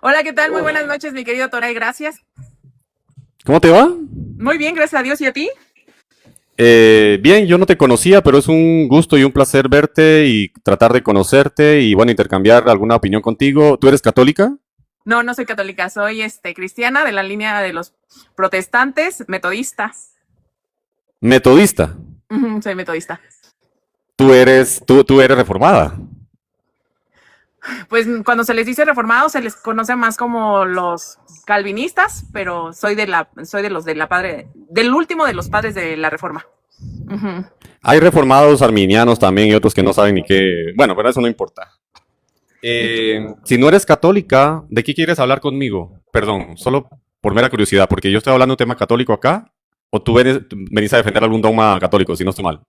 Hola, ¿qué tal? Muy buenas noches, mi querido Toray, gracias. ¿Cómo te va? Muy bien, gracias a Dios. ¿Y a ti? Bien, yo no te conocía, pero es un gusto y un placer verte y tratar de conocerte y bueno, intercambiar alguna opinión contigo. ¿Tú eres católica? No, no soy católica, soy cristiana de la línea de los protestantes, metodista. Metodista. Soy metodista. Tú eres reformada. Pues cuando se les dice reformados, se les conoce más como los calvinistas, pero soy de los de la padre, del último de los padres de la reforma. Ujú. Hay reformados arminianos también y otros que no saben ni qué. Bueno, pero eso no importa. Si no eres católica, ¿de qué quieres hablar conmigo? Perdón, solo por mera curiosidad, porque yo estoy hablando de un tema católico acá, o tú venís a defender algún dogma católico, si no estoy mal.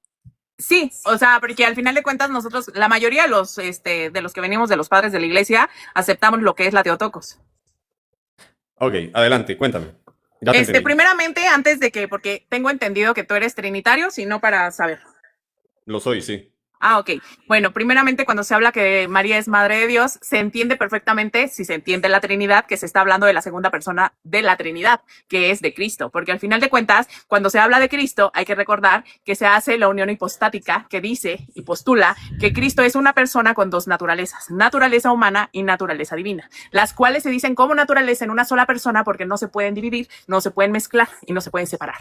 Sí, o sea, porque al final de cuentas nosotros, la mayoría de los que venimos de los padres de la iglesia, aceptamos lo que es la Teotocos. Ok, adelante, cuéntame. Ya te entendí. Primeramente, antes de que, porque tengo entendido que tú eres trinitario, sino para saber. Lo soy, sí. Ah, ok. Bueno, primeramente cuando se habla que María es Madre de Dios, se entiende perfectamente, si se entiende la Trinidad, que se está hablando de la segunda persona de la Trinidad, que es de Cristo. Porque al final de cuentas, cuando se habla de Cristo, hay que recordar que se hace la unión hipostática, que dice y postula que Cristo es una persona con dos naturalezas, naturaleza humana y naturaleza divina, las cuales se dicen como naturaleza en una sola persona porque no se pueden dividir, no se pueden mezclar y no se pueden separar.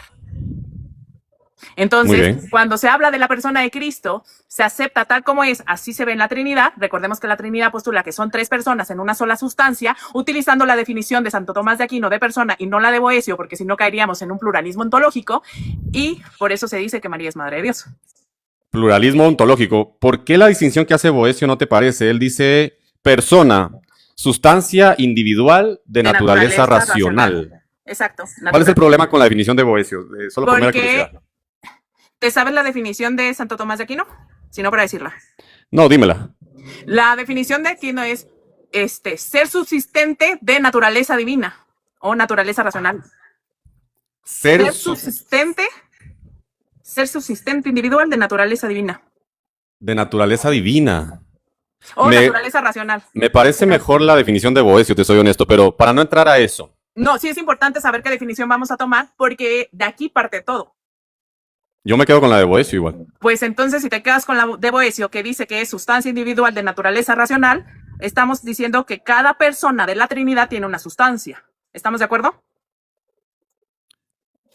Muy Entonces, bien. cuando se habla de la persona de Cristo, se acepta tal como es, así se ve en la Trinidad. Recordemos que la Trinidad postula que son tres personas en una sola sustancia, utilizando la definición de Santo Tomás de Aquino de persona y no la de Boecio, porque si no caeríamos en un pluralismo ontológico, y por eso se dice que María es Madre de Dios. Pluralismo ontológico. ¿Por qué la distinción que hace Boesio no te parece? Él dice persona, sustancia individual de De naturaleza naturaleza racional. racional. Exacto. ¿Cuál es el problema con la definición de Boesio? Solo por mera curiosidad. Porque, ¿te sabes la definición de Santo Tomás de Aquino? Si no, para decirla. No, dímela. La definición de Aquino es ser subsistente de naturaleza divina o naturaleza racional. Ser Ser subsistente, ser subsistente individual de naturaleza divina de naturaleza divina. o Me, naturaleza racional. me parece mejor la definición de Boesio, te soy honesto, pero para no entrar a eso, No, sí es importante saber qué definición vamos a tomar porque de aquí parte todo. yo me quedo con la de Boesio igual. Pues entonces, si te quedas con la de Boecio, que dice que es sustancia individual de naturaleza racional, estamos diciendo que cada persona de la Trinidad tiene una sustancia. ¿Estamos de acuerdo?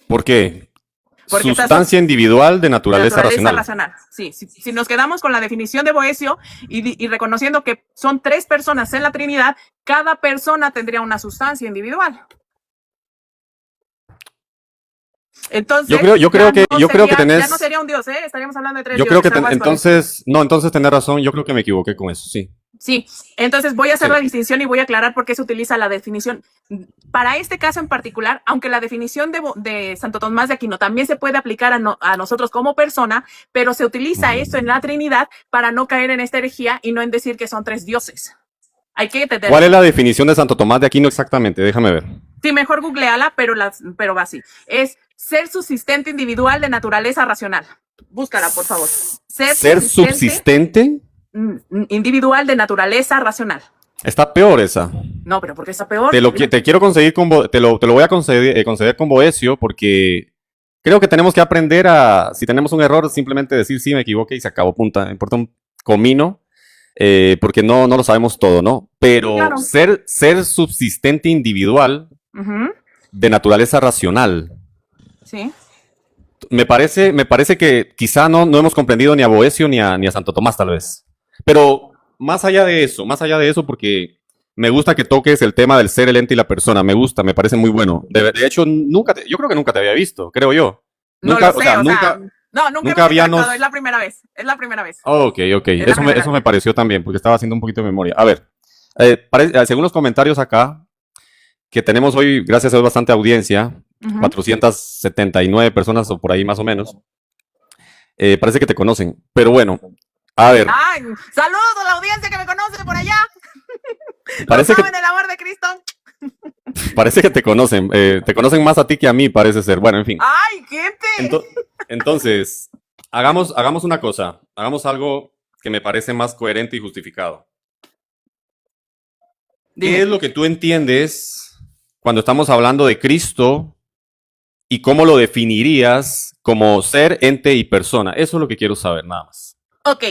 ¿Por qué? Porque está Sustancia individual de de naturaleza naturaleza racional. racional. Sí, si nos quedamos con la definición de Boecio y reconociendo que son tres personas en la Trinidad, cada persona tendría una sustancia individual. Yo Entonces, creo, yo creo que, yo creo que ya no tenés, sería un dios, ¿eh? Estaríamos hablando de tres yo creo que dioses, aguas con eso. entonces, no, entonces tenés razón, yo creo que me equivoqué con eso, sí. Sí, entonces voy a hacer Sí. la distinción y voy a aclarar por qué se utiliza la definición. Para este caso en particular, aunque la definición de Santo Tomás de Aquino también se puede aplicar a nosotros como persona, pero se utiliza esto en la Trinidad para no caer en esta herejía y no en decir que son tres dioses. Hay que ¿Cuál entenderlo. es la definición de Santo Tomás de Aquino exactamente? Déjame ver. Sí, mejor googleala, pero va así. Es ser subsistente individual de naturaleza racional. Búscala, por favor. Ser Ser subsistente subsistente individual de naturaleza racional. está peor esa. No, pero ¿por qué está peor? Te quiero conseguir te lo voy a conceder con Boesio porque creo que tenemos que aprender si tenemos un error, simplemente decir sí, me equivoqué y se acabó, punta. Importa un comino, porque no lo sabemos todo, ¿no? Sí, Pero claro. ser subsistente individual Ujú, de naturaleza racional. sí. Me parece que quizá no hemos comprendido ni a Boesio ni a Santo Tomás, tal vez. Pero más allá de eso, porque me gusta que toques el tema del ser, el ente y la persona. Me gusta, me parece muy bueno. De hecho, yo creo que nunca te había visto, creo yo. No Nunca, lo o sé, sea, o sea, nunca, no, nunca nunca hemos interactuado, habíamos. es la primera vez, es la primera vez. Ok, ok. Es la primera Eso vez. me pareció también, porque estaba haciendo un poquito de memoria. A ver, según los comentarios acá, que tenemos hoy, gracias a Dios, bastante audiencia, Ujú. 479 personas o por ahí más o menos. Parece que te conocen. Pero bueno, a ver, Ay, saludos a la audiencia que me conoce por allá. Los parece que, saben el amor de Cristo. parece que te conocen. Te conocen más a ti que a mí, parece ser. Bueno, en fin. Ay, gente. Ento- entonces, hagamos una cosa. Hagamos algo que me parece más coherente y justificado. ¿Qué es lo que tú entiendes cuando estamos hablando de Cristo y cómo lo definirías como ser, ente y persona? Eso es lo que quiero saber, nada más. Ok.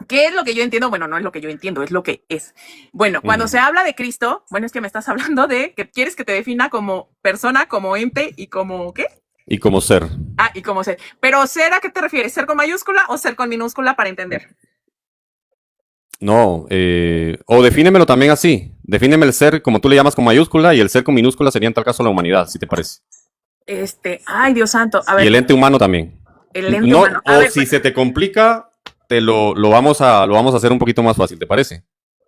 ¿Qué es lo que yo entiendo? Bueno, no es lo que yo entiendo, es lo que es. Bueno, cuando se habla de Cristo, bueno, es que me estás hablando de que quieres que te defina como persona, como ente y como ¿qué? Y como ser. Ah, y como ser. Pero ser, ¿a qué te refieres? ¿Ser con mayúscula o ser con minúscula para entender? No, o defínemelo también así. Defíneme el ser como tú le llamas con mayúscula y el ser con minúscula sería en tal caso la humanidad, si te parece. Ay, Dios santo. A ver. Y el ente humano también. El ente No, humano. o ver, si se te complica, lo vamos a hacer un poquito más fácil, ¿te parece?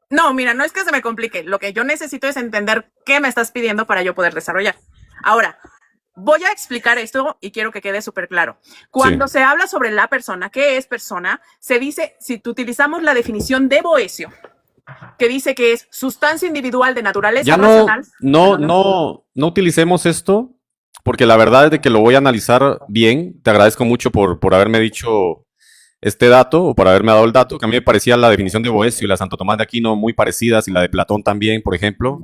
No, mira, no es que se me complique. Lo que yo necesito es entender qué me estás pidiendo para yo poder desarrollar. Ahora, voy a explicar esto y quiero que quede súper claro. Cuando se habla sobre la persona, ¿qué es persona? Se dice, si utilizamos la definición de Boecio, que dice que es sustancia individual de naturaleza ya racional. No utilicemos esto, porque la verdad es de que lo voy a analizar bien. Te agradezco mucho por haberme dicho este dato, o por haberme dado el dato, que a mí me parecía la definición de Boecio y la de Santo Tomás de Aquino muy parecidas, y la de Platón también, por ejemplo.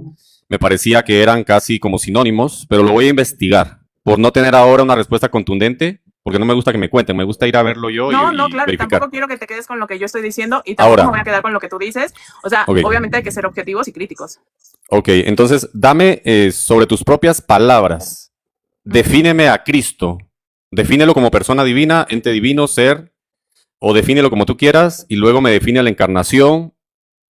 Me parecía que eran casi como sinónimos, pero lo voy a investigar, por no tener ahora una respuesta contundente, porque no me gusta que me cuenten, me gusta ir a verlo yo No, y claro, verificar. tampoco quiero que te quedes con lo que yo estoy diciendo y tampoco me voy a quedar con lo que tú dices. O sea, obviamente hay que ser objetivos y críticos. Ok, entonces dame sobre tus propias palabras, defíneme a Cristo, defínelo como persona divina, ente divino, ser, o defínelo como tú quieras, y luego me define la encarnación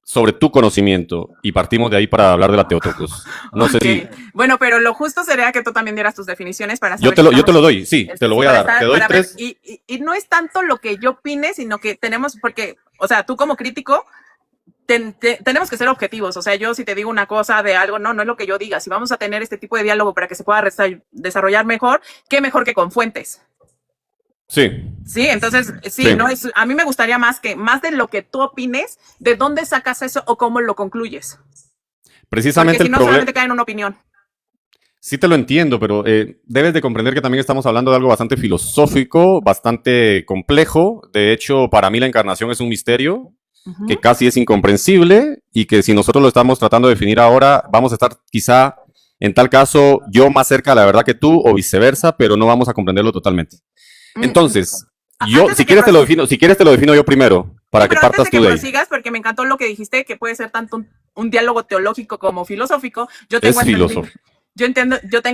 sobre tu conocimiento, y partimos de ahí para hablar de la Teotocos. No sé si... Bueno, pero lo justo sería que tú también dieras tus definiciones para saber. Yo te lo doy, sí, te lo voy a dar. Te doy tres. Y no es tanto lo que yo opine, sino que tenemos, porque, o sea, tú como crítico, tenemos que ser objetivos. O sea, yo si te digo una cosa de algo, no es lo que yo diga. Si vamos a tener este tipo de diálogo para que se pueda desarrollar mejor, qué mejor que con fuentes. Sí. Sí, entonces, sí. No es, a mí me gustaría más de lo que tú opines, de dónde sacas eso o cómo lo concluyes. Precisamente porque si no, solamente cae en una opinión. Sí te lo entiendo, pero debes de comprender que también estamos hablando de algo bastante filosófico, bastante complejo. De hecho, para mí la encarnación es un misterio que casi es incomprensible, y que si nosotros lo estamos tratando de definir ahora, vamos a estar quizá, en tal caso, yo más cerca de la verdad que tú, o viceversa, pero no vamos a comprenderlo totalmente. Entonces, si quieres te lo defino yo primero, para que partas tú de ahí. Prosigas, porque me encantó lo que dijiste, que puede ser tanto un diálogo teológico como filosófico. Yo tengo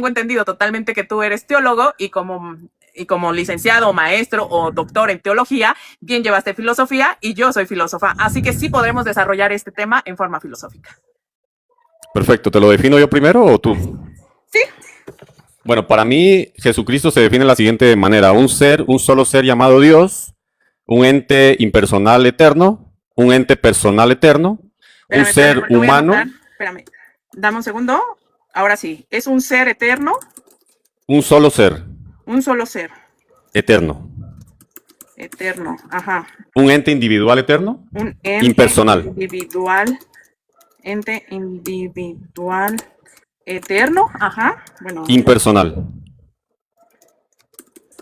entendido totalmente que tú eres teólogo y como licenciado, maestro o doctor en teología, bien llevaste filosofía y yo soy filósofa. Así que sí podremos desarrollar este tema en forma filosófica. Perfecto, ¿te lo defino yo primero o tú? Sí. Bueno, para mí Jesucristo se define de la siguiente manera: un solo ser llamado Dios, un ente impersonal eterno, un ente personal eterno, un ser humano. Espérame, dame un segundo. Ahora sí, es un ser eterno. Un solo ser. Un solo ser. Eterno. Eterno, ajá. Un ente individual eterno. Un ente impersonal. Ente individual eterno, ajá. Bueno. Impersonal.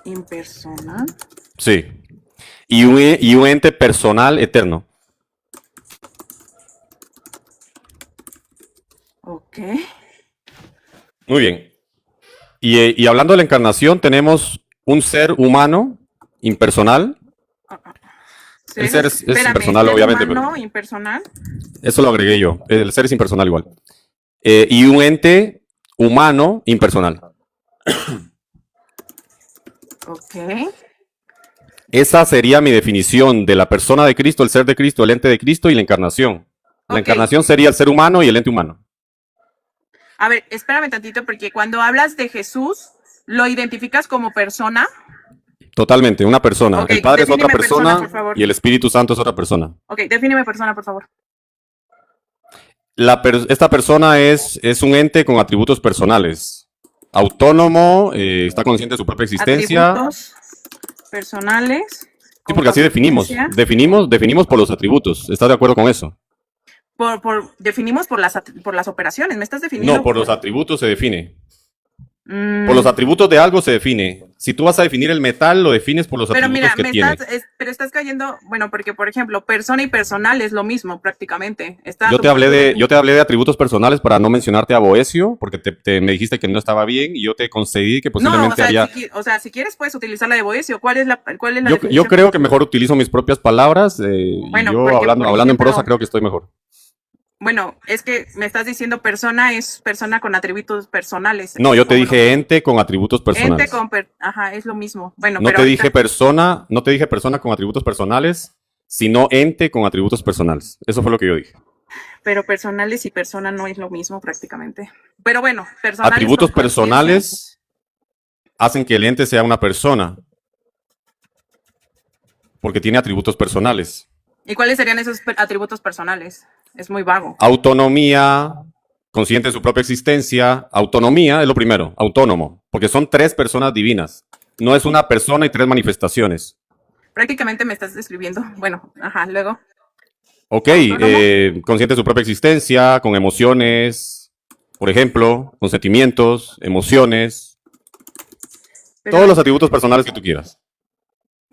Impersonal. Sí. Y un ente personal eterno. Ok. Muy bien. Y hablando de la encarnación, tenemos un ser humano impersonal. El ser es impersonal, obviamente. Humano, impersonal. Eso lo agregué yo. El ser es impersonal igual. Y un ente humano impersonal. Ok. Esa sería mi definición de la persona de Cristo, el ser de Cristo, el ente de Cristo y la encarnación. La encarnación sería el ser humano y el ente humano. A ver, espérame tantito, porque cuando hablas de Jesús, ¿lo identificas como persona? Totalmente, una persona. El Padre es otra persona y el Espíritu Santo es otra persona. Ok, defíneme persona, por favor. Esta persona es un ente con atributos personales. Autónomo, está consciente de su propia existencia. Atributos personales. Sí, porque así definimos. Definimos por los atributos. ¿Estás de acuerdo con eso? Definimos por las operaciones. ¿Me estás definiendo? No, por los atributos se define. Por los Mm, atributos de algo se define. Si tú vas a definir el metal, lo defines por los pero atributos mira, que tiene. pero estás cayendo, bueno, porque por ejemplo, persona y personal es lo mismo prácticamente. Está Yo te como hablé tú de, yo te hablé de atributos personales para no mencionarte a Boecio, porque me dijiste que no estaba bien y yo te concedí que No, posiblemente haría. o sea, si quieres puedes utilizar la de Boesio. ¿Cuál es la Yo definición que creo tú que quieres? mejor utilizo mis propias palabras y Bueno, yo porque por hablando en prosa ejemplo, creo que estoy mejor. bueno, es que me estás diciendo persona es persona con atributos personales, No, yo te como lo dije ente con atributos ente personales. con ajá, es lo mismo. Bueno, No pero te dije ahorita, persona, no te dije persona con atributos personales, sino ente con atributos personales. Eso fue lo que yo dije. pero personales y persona no es lo mismo prácticamente. Pero bueno, personales con Atributos conciencia. personales hacen que el ente sea una persona, porque tiene atributos personales. ¿Y cuáles serían esos atributos personales? Es muy vago. Autonomía, consciente de su propia existencia. Autonomía es lo primero, autónomo, porque son tres personas divinas. No es una persona y tres manifestaciones. Prácticamente me estás describiendo. Bueno, ajá, luego. Ok, Autónomo. consciente de su propia existencia, con emociones, por ejemplo, con sentimientos, emociones, todos Pero, los atributos personales que tú quieras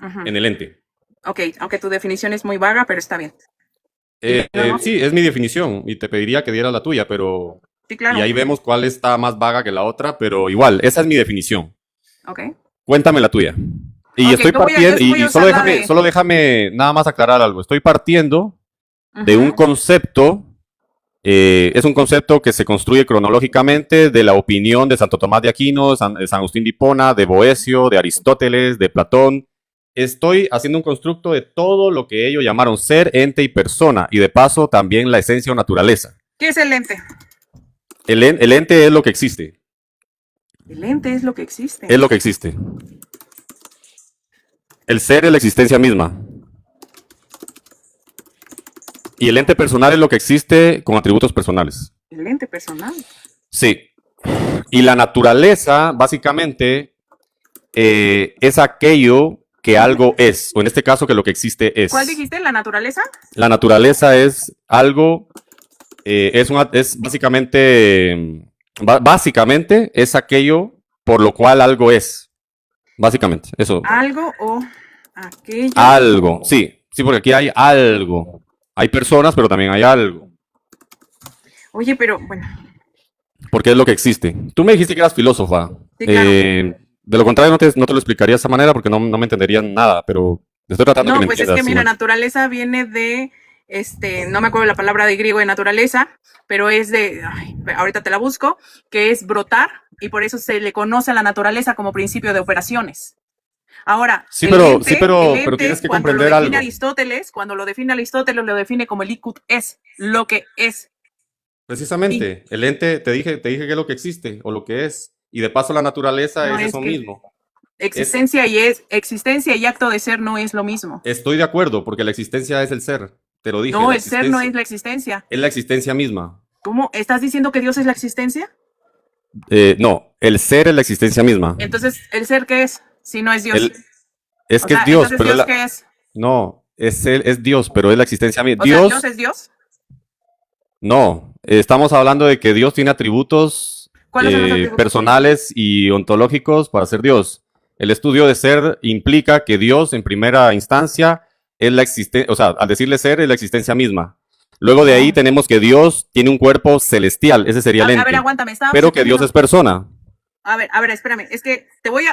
ujú. en el ente. Ok, aunque tu definición es muy vaga, pero está bien. Y luego, Sí, es mi definición y te pediría que dieras la tuya, pero... sí, Y claro. ahí vemos cuál está más vaga que la otra, pero igual, esa es mi definición. Ok. Cuéntame la tuya. Y Ok, estoy yo partiendo, sí voy y a usar la de. solo déjame nada más aclarar algo. Estoy partiendo de un Ujú. concepto, es un concepto que se construye cronológicamente de la opinión de Santo Tomás de Aquino, San Agustín de Hipona, de Boecio, de Aristóteles, de Platón. Estoy haciendo un constructo de todo lo que ellos llamaron ser, ente y persona, y de paso también la esencia o naturaleza. ¿Qué es el ente? El ente es lo que existe, El ente es lo que existe. es lo que existe. El ser es la existencia misma. Y el ente personal es lo que existe con atributos personales. El ente personal. Sí. Y la naturaleza, básicamente, es aquello que algo es, o en este caso que lo que existe ¿Cuál es. dijiste? ¿La naturaleza? La naturaleza es algo, es básicamente, básicamente es aquello por lo cual algo es. Básicamente, eso. Algo o aquello. Algo, sí, sí, porque aquí hay algo. Hay personas, pero también hay algo. Oye, pero bueno, Porque es lo que existe. Tú me dijiste que eras filósofa. sí, claro. De lo contrario, no te lo explicaría de esa manera porque no me entenderían nada, pero estoy tratando que No, me pues es que entiendas mira, igual. naturaleza viene de, no me acuerdo la palabra de griego de naturaleza, pero es de, ay, ahorita te la busco, que es brotar y por eso se le conoce a la naturaleza como principio de operaciones. Ahora, Pero tienes que cuando lo comprender define algo. Aristóteles, lo define como el icut es, lo que es. Y Precisamente, el ente, te dije que es lo que existe o lo que es. Y de paso la naturaleza no es es eso que mismo. Es, existencia y acto de ser no es lo mismo. estoy de acuerdo porque la existencia es el ser. Te lo dije, No, la el ser no existencia es la existencia. es la existencia misma. ¿Cómo? ¿Estás diciendo que Dios es la existencia? No, el ser es la existencia misma. Entonces, ¿el ser qué es? Si no es Dios. El, es O que es sea, Dios, entonces pero Dios qué es? no, es Dios, pero es la existencia misma. O sea, Dios es Dios. No, estamos hablando de que Dios tiene atributos ¿Cuáles son los atributos? personales y ontológicos para ser Dios. El estudio de ser implica que Dios, en primera instancia, es la existencia, o sea, al decirle ser, es la existencia misma. Luego de ahí No. tenemos que Dios tiene un cuerpo celestial, ese sería el A ver, ente, aguántame, estábamos pero aquí que Dios viendo. es persona. A ver, espérame, es que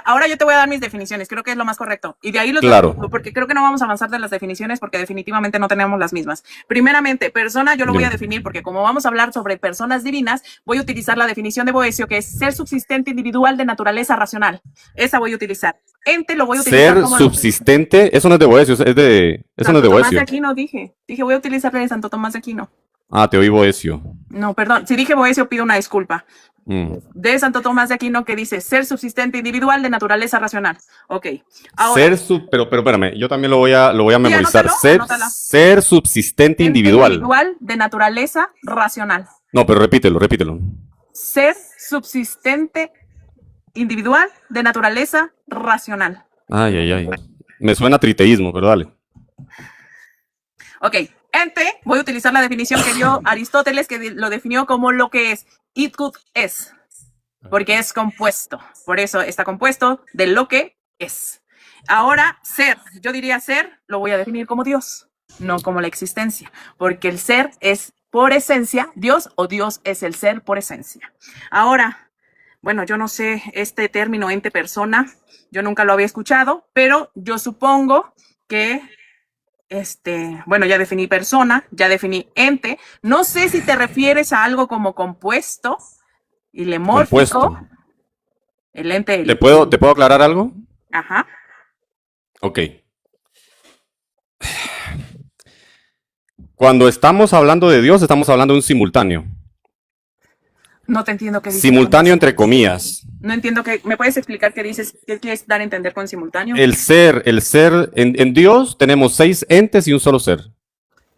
ahora yo te voy a dar mis definiciones, creo que es lo más correcto. Y de ahí Claro. porque creo que no vamos a avanzar de las definiciones porque definitivamente no tenemos las mismas. Primeramente, persona yo lo voy a Dime. definir porque como vamos a hablar sobre personas divinas, voy a utilizar la definición de Boecio que es ser subsistente individual de naturaleza racional. Esa voy a utilizar. Ente lo voy a utilizar Ser como subsistente, eso no es de Boecio, eso no es de Santo Tomás de Boecio. Aquino dije. Dije voy a utilizar de Santo Tomás de Aquino. Ah, te oí Boecio. No, perdón, si dije Boecio pido una disculpa. Mm. De Santo Tomás de Aquino que dice ser subsistente individual de naturaleza racional. Ok. Ahora, Pero espérame, yo también lo voy a memorizar. anótalo, anótala. Ser subsistente Ente individual. individual de naturaleza racional. No, pero repítelo. Ser subsistente individual de naturaleza racional. Ay. Me suena a triteísmo, pero dale. Ok. Ente, voy a utilizar la definición que dio Aristóteles, que lo definió como lo que es. It could es. porque es compuesto. Por eso está compuesto de lo que es. Ahora, ser. Yo diría ser, lo voy a definir como Dios, no como la existencia, porque el ser es por esencia Dios o Dios es el ser por esencia. Ahora, bueno, yo no sé este término ente persona, yo nunca lo había escuchado, pero yo supongo que bueno, ya definí persona, ya definí ente. No sé si te refieres a algo como compuesto y lemórfico. Compuesto. El ente. ¿Te puedo aclarar algo? Ajá. Ok. Cuando estamos hablando de Dios, estamos hablando de un simultáneo. No te entiendo qué dices. Simultáneo entre comillas. No entiendo qué. ¿Me puedes explicar qué dices? ¿Qué quieres dar a entender con simultáneo? El ser, en Dios tenemos 6 entes y un solo ser.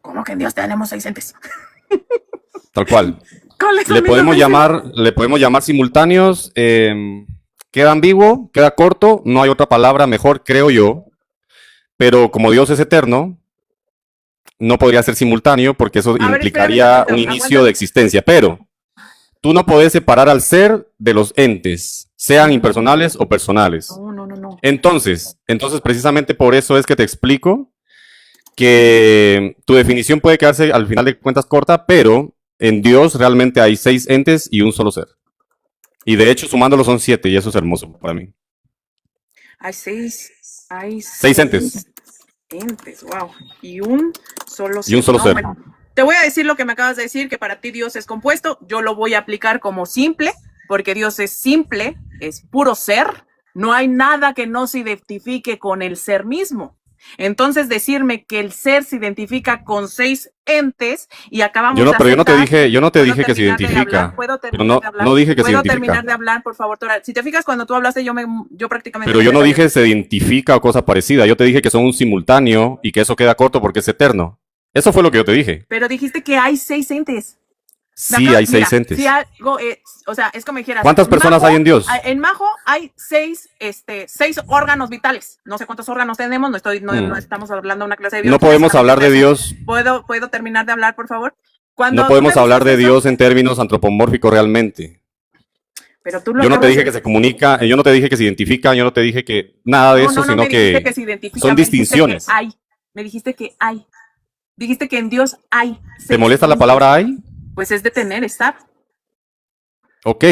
¿Cómo que en Dios tenemos 6 entes? Tal cual. ¿Cuáles son Le esos podemos 6 llamar simultáneos. Queda ambiguo, queda corto, no hay otra palabra mejor, creo yo. Pero como Dios es eterno, no podría ser simultáneo porque eso implicaría un inicio de existencia. Pero tú no puedes separar al ser de los entes, sean impersonales o personales. No. Entonces, precisamente por eso es que te explico que tu definición puede quedarse al final de cuentas corta, pero en Dios realmente hay 6 entes y un solo ser. Y de hecho, sumándolo son 7 y eso es hermoso para mí. Hay 6 entes. Wow. Y un solo ser. Y un solo ser. Bueno, te voy a decir lo que me acabas de decir, que para ti Dios es compuesto. Yo lo voy a aplicar como simple, porque Dios es simple, es puro ser. No hay nada que no se identifique con el ser mismo. Entonces, decirme que el ser se identifica con 6 entes y acabamos de Pero yo no te dije que se identifica. No dije que se identifica. ¿Puedo terminar de hablar, por favor, Tora? Si te fijas, cuando tú hablaste, yo prácticamente... Pero yo no dije se identifica o cosa parecida. Yo te dije que son un simultáneo y que eso queda corto porque es eterno. Eso fue lo que yo te dije. Pero dijiste que hay 6 entes. Sí, hay 6 entes. Si algo, o sea, es como dijeras. ¿Cuántas personas hay en Dios? En Majo hay 6 órganos vitales. No sé cuántos órganos tenemos, no estamos hablando de una clase de Dios. No podemos hablar de Dios. ¿Puedo terminar de hablar, por favor? No podemos hablar de Dios en términos antropomórficos realmente. Pero tú yo no te dije que se comunica, yo no te dije que se identifica, yo no te dije que nada de eso, sino que son distinciones. Me dijiste que hay. Dijiste que en Dios hay. ¿Te molesta la palabra hay? Pues es de tener, estar. Ok.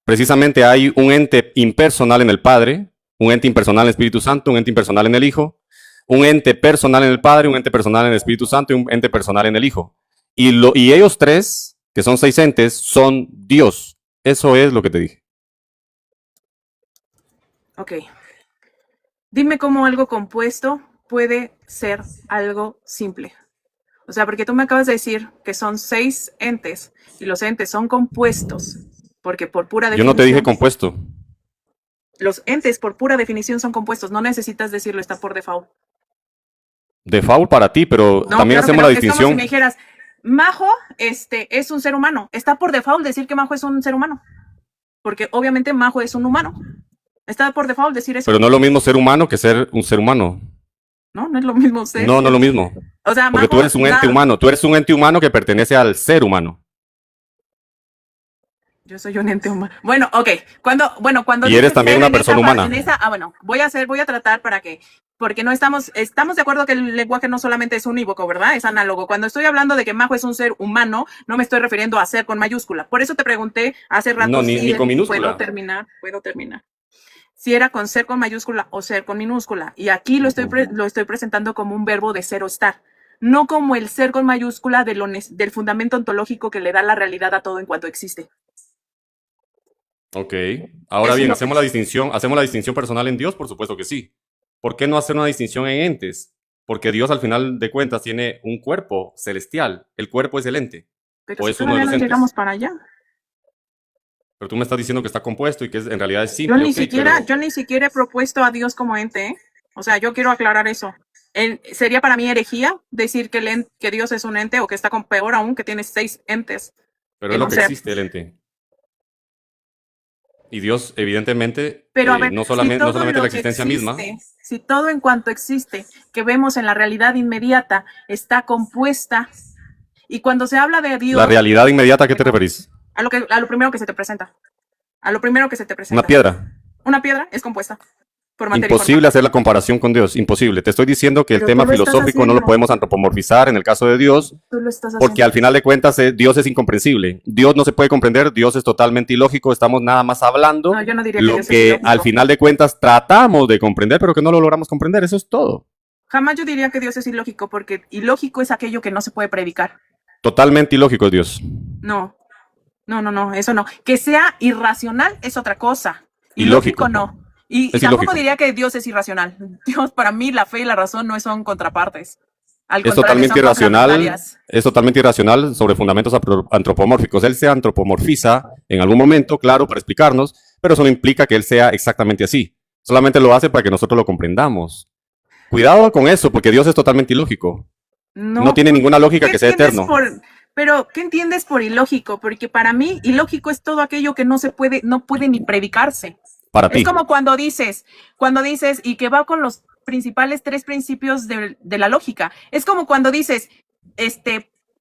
Precisamente hay un ente impersonal en el Padre, un ente impersonal en el Espíritu Santo, un ente impersonal en el Hijo, un ente personal en el Padre, un ente personal en el Espíritu Santo y un ente personal en el Hijo. Y ellos 3, que son 6 entes, son Dios. Eso es lo que te dije. Ok. Dime cómo algo compuesto puede ser algo simple. O sea, porque tú me acabas de decir que son 6 entes y los entes son compuestos, porque por pura definición... Yo no te dije compuesto. Los entes por pura definición son compuestos, no necesitas decirlo, está por default. Default para ti, pero no, también hacemos la distinción. Es como si me dijeras, Majo es un ser humano. Está por default decir que Majo es un ser humano, porque obviamente Majo es un humano. Está por default decir eso. Pero no es lo mismo ser humano que ser un ser humano. No es lo mismo ser. No es lo mismo. O sea, porque tú eres un ente humano. Tú eres un ente humano que pertenece al ser humano. Yo soy un ente humano. Bueno, ok. Cuando y eres también una persona humana. Voy a tratar para que, porque no estamos de acuerdo que el lenguaje no solamente es unívoco, ¿verdad? Es análogo. Cuando estoy hablando de que Majo es un ser humano, no me estoy refiriendo a ser con mayúscula. Por eso te pregunté hace rato. No, ni con minúscula. Puedo terminar. Si era con ser con mayúscula o ser con minúscula. Y aquí lo estoy presentando como un verbo de ser o estar. No como el ser con mayúscula del fundamento ontológico que le da la realidad a todo en cuanto existe. Ok. Ahora bien, ¿hacemos la distinción personal en Dios? Por supuesto que sí. ¿Por qué no hacer una distinción en entes? Porque Dios al final de cuentas tiene un cuerpo celestial. El cuerpo es el ente. Pero si todavía no llegamos para allá. Pero tú me estás diciendo que está compuesto y que en realidad es simple. Yo ni siquiera he propuesto a Dios como ente, ¿eh? O sea, yo quiero aclarar eso. Sería para mí herejía decir que Dios es un ente o que está peor aún, que tiene 6 entes. Pero es lo que existe, el ente. Y Dios, evidentemente, pero, ver, no solamente la existencia misma. Si todo en cuanto existe, que vemos en la realidad inmediata, está compuesta, y cuando se habla de Dios... ¿La realidad inmediata a qué te referís? A lo primero que se te presenta. A lo primero que se te presenta. Una piedra. Una piedra es compuesta por materia Imposible hacer la comparación con Dios, imposible. Te estoy diciendo que el Pero tema tú lo estás filosófico no lo haciendo. podemos antropomorfizar en el caso de Dios, Tú lo estás porque al final de cuentas Dios es incomprensible. Dios no se puede comprender, Dios es totalmente ilógico, estamos nada más hablando No, yo no diría que lo Dios es que ilógico. al final de cuentas tratamos de comprender, pero que no lo logramos comprender, eso es todo. Jamás yo diría que Dios es ilógico, porque ilógico es aquello que no se puede predicar. Totalmente ilógico es Dios. No, no, eso no. Que sea irracional es otra cosa. Ilógico. No. Y Es tampoco ilógico. diría que Dios es irracional. Dios, para mí, la fe y la razón no son contrapartes. Al Es contrario, totalmente son irracional, complementarias. es totalmente irracional sobre fundamentos antropomórficos. Él se antropomorfiza en algún momento, claro, para explicarnos, pero eso no implica que él sea exactamente así. Solamente lo hace para que nosotros lo comprendamos. Cuidado con eso, porque Dios es totalmente ilógico. No tiene ninguna lógica ¿qué que sea entiendes eterno. Pero, ¿qué entiendes por ilógico? Porque para mí, ilógico es todo aquello que no puede ni predicarse. Para ti. Es como cuando dices, y que va con los principales 3 principios de la lógica. Es como cuando dices,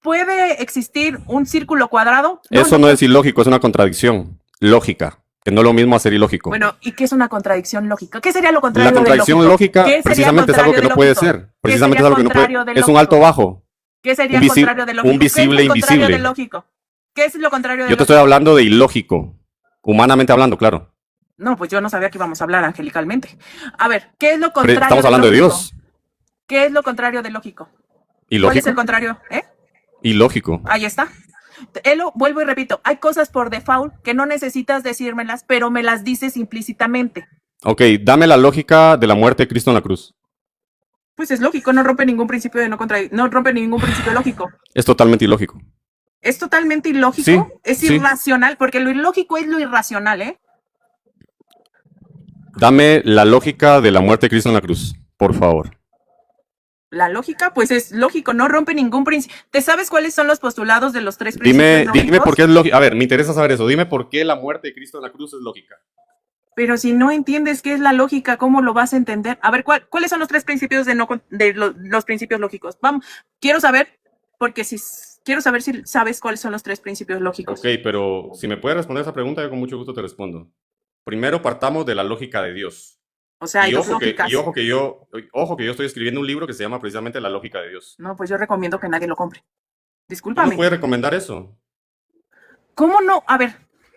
¿puede existir un círculo cuadrado? Eso no es ilógico, es una contradicción lógica, que no es lo mismo hacer ilógico. Bueno, ¿y qué es una contradicción lógica? ¿Qué sería lo contrario La de lógico? contradicción lógica ¿Qué sería precisamente es algo que contrario no de puede lógico? ser. ¿Qué Precisamente es sería algo que no puede. contrario de Es un lógico? alto bajo. ¿Qué sería Un contrario de lógico? visible ¿Qué es lo contrario invisible. de lógico? ¿Qué es lo contrario de Yo te lógico? estoy hablando de ilógico, humanamente hablando, claro. No, pues yo no sabía que íbamos a hablar angelicalmente. A ver, ¿qué es lo Pero contrario estamos hablando de lógico? Dios. ¿Qué es lo contrario de lógico? ¿Cuál es Ilógico. el contrario? Ilógico. Ahí está. Elo, vuelvo y repito, hay cosas por default que no necesitas decírmelas, pero me las dices implícitamente. Ok, dame la lógica de la muerte de Cristo en la cruz. Pues es lógico, no rompe ningún principio no rompe ningún principio lógico. Es totalmente ilógico. Es totalmente ilógico, Sí, es sí. irracional, porque lo ilógico es lo irracional, ¿eh? Dame la lógica de la muerte de Cristo en la cruz, por favor. La lógica, pues es lógico, no rompe ningún principio. ¿Te sabes cuáles son los postulados de los 3 principios Dime lógicos? por qué es lógica. A ver, me interesa saber eso. Dime por qué la muerte de Cristo en la cruz es lógica. Pero si no entiendes qué es la lógica, ¿cómo lo vas a entender? A ver, ¿cuáles son los 3 principios los principios lógicos? Vamos, quiero saber, porque quiero saber si sabes cuáles son los 3 principios lógicos. Ok, pero si me puedes responder esa pregunta, yo con mucho gusto te respondo. Primero partamos de la lógica de Dios. O sea, hay Y dos ojo lógicas. ojo que yo estoy escribiendo un libro que se llama precisamente La lógica de Dios. No, pues yo recomiendo que nadie lo compre. ¿Tú Discúlpame. no puedes recomendar eso? ¿Cómo no? A ver,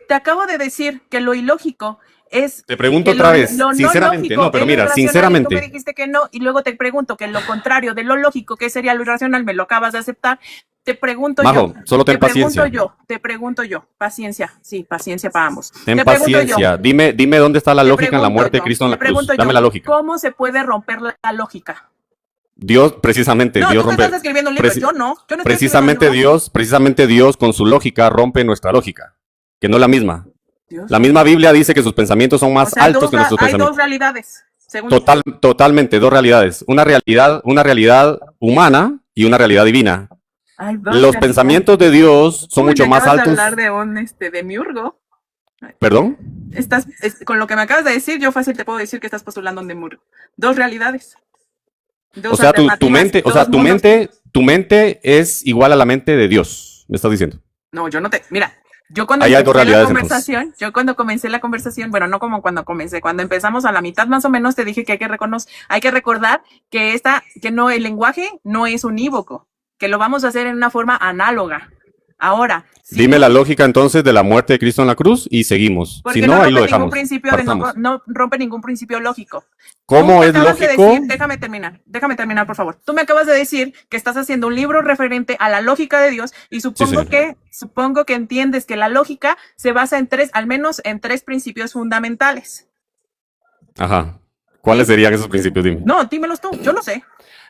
te acabo de decir que lo ilógico es... Te pregunto que otra vez, lo no sinceramente. lógico No, pero es lo mira, irracional, y sinceramente. tú me dijiste que no, y luego te pregunto que lo contrario de lo lógico, que sería lo irracional, me lo acabas de aceptar. Te pregunto Majo, yo. solo ten paciencia. Te pregunto yo. Paciencia, sí, paciencia para ambos. Ten Te pregunto paciencia. yo. Dime dónde está la Te lógica en la pregunto muerte de yo, Cristo en la te cruz. pregunto Dame yo, la lógica. ¿cómo se puede romper la lógica? Dios, precisamente, No, Dios tú te rompe. estás escribiendo un libro, yo no. Yo no estoy Precisamente escribiendo un Precisamente Dios con su lógica rompe nuestra lógica, que no es la misma. libro. La misma Biblia dice que sus pensamientos son O más sea, altos que nuestros hay pensamientos. dos realidades. Según Totalmente, dos realidades. Una realidad humana y una realidad divina. Hay dos Los realidades. pensamientos de Dios son Uy, mucho me más acabas de altos. hablar de un demiurgo. ¿Perdón? Con lo que me acabas de decir, yo fácil te puedo decir que estás postulando un demiurgo. Dos realidades. Dos O sea, tu alternativas, mente, dos mundos. tu mente es igual a la mente de Dios, me estás diciendo. No, yo no te. Mira, yo cuando Ahí hay dos comencé la realidades, conversación, bueno, no como cuando comencé, cuando empezamos a la mitad más o menos, te dije que hay que recordar que el lenguaje no es unívoco, que lo vamos a hacer en una forma análoga. Ahora, Dime la lógica entonces de la muerte de Cristo en la cruz y seguimos. porque Si no, ahí lo rompe ningún dejamos. principio Partamos. no rompe ningún principio lógico. ¿Cómo Tú me es acabas de lógico? decir, déjame terminar, por favor. Tú me acabas de decir que estás haciendo un libro referente a la lógica de Dios y supongo que entiendes que la lógica se basa al menos en 3 principios fundamentales. Ajá. ¿Cuáles serían esos principios? Dime. No, dímelos tú, yo lo sé.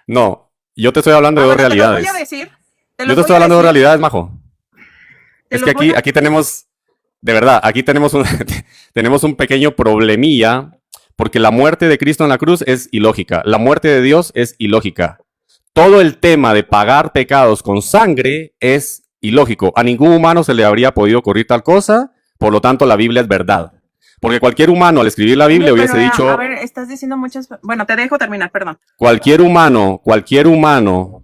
No, yo te estoy hablando de dos Bueno, realidades. Te lo voy a decir. Yo te estoy hablando de dos realidades, Majo. Te Es lo que voy a- aquí tenemos, de verdad, aquí tenemos tenemos un pequeño problemilla, porque la muerte de Cristo en la cruz es ilógica, la muerte de Dios es ilógica. Todo el tema de pagar pecados con sangre es ilógico. A ningún humano se le habría podido ocurrir tal cosa, por lo tanto la Biblia es verdad. Porque cualquier humano al escribir la Biblia Pero, hubiese dicho, A ver, estás diciendo muchas. Bueno, te dejo terminar, perdón. cualquier humano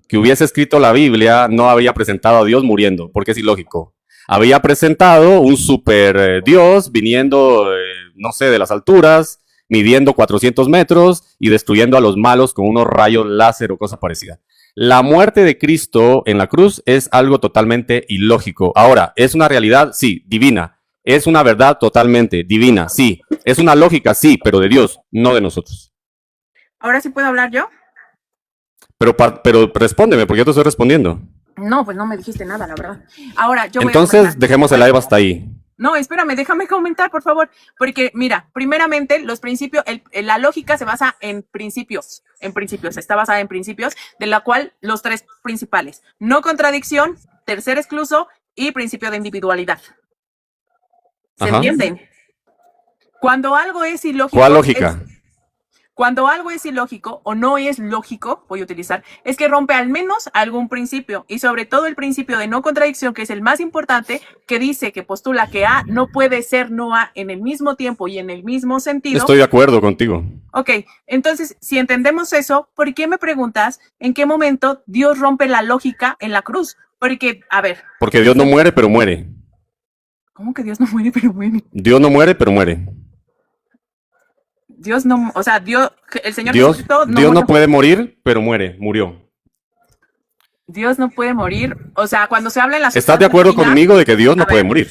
que hubiese escrito la Biblia no habría presentado a Dios muriendo, porque es ilógico. había presentado un super Dios viniendo, no sé, de las alturas, midiendo 400 metros y destruyendo a los malos con unos rayos láser o cosa parecida. La muerte de Cristo en la cruz es algo totalmente ilógico. Ahora, ¿es una realidad? Sí, divina. Es una verdad totalmente divina, sí. Es una lógica, sí, pero de Dios, no de nosotros. ¿Ahora sí puedo hablar yo? Pero respóndeme, porque yo te estoy respondiendo. No, pues no me dijiste nada, la verdad. Ahora, yo voy a Entonces, comentar. dejemos el live hasta ahí. No, espérame, déjame comentar, por favor. Porque, mira, primeramente, los principios, la lógica se basa en principios. Está basada en principios, de la cual los tres principales: no contradicción, tercer excluso y principio de individualidad. ¿Se Ajá. entienden? Cuando algo es ilógico. ¿Cuál lógica? Cuando algo es ilógico o no es lógico, voy a utilizar, es que rompe al menos algún principio, y sobre todo el principio de no contradicción, que es el más importante, que dice, que postula que A no puede ser no A en el mismo tiempo y en el mismo sentido. Estoy de acuerdo contigo. Ok, entonces, si entendemos eso, ¿por qué me preguntas en qué momento Dios rompe la lógica en la cruz? Porque, a ver. Porque Dios no muere, pero muere. ¿Cómo que Dios no muere, pero muere? Dios no muere, pero muere. Dios no, o sea, Dios, el Señor Dios Jesucristo Dios no puede morir, pero muere, murió. Dios no puede morir. O sea, cuando se habla en la sustancia ¿Estás de acuerdo divina, conmigo de que Dios no a puede ver, morir?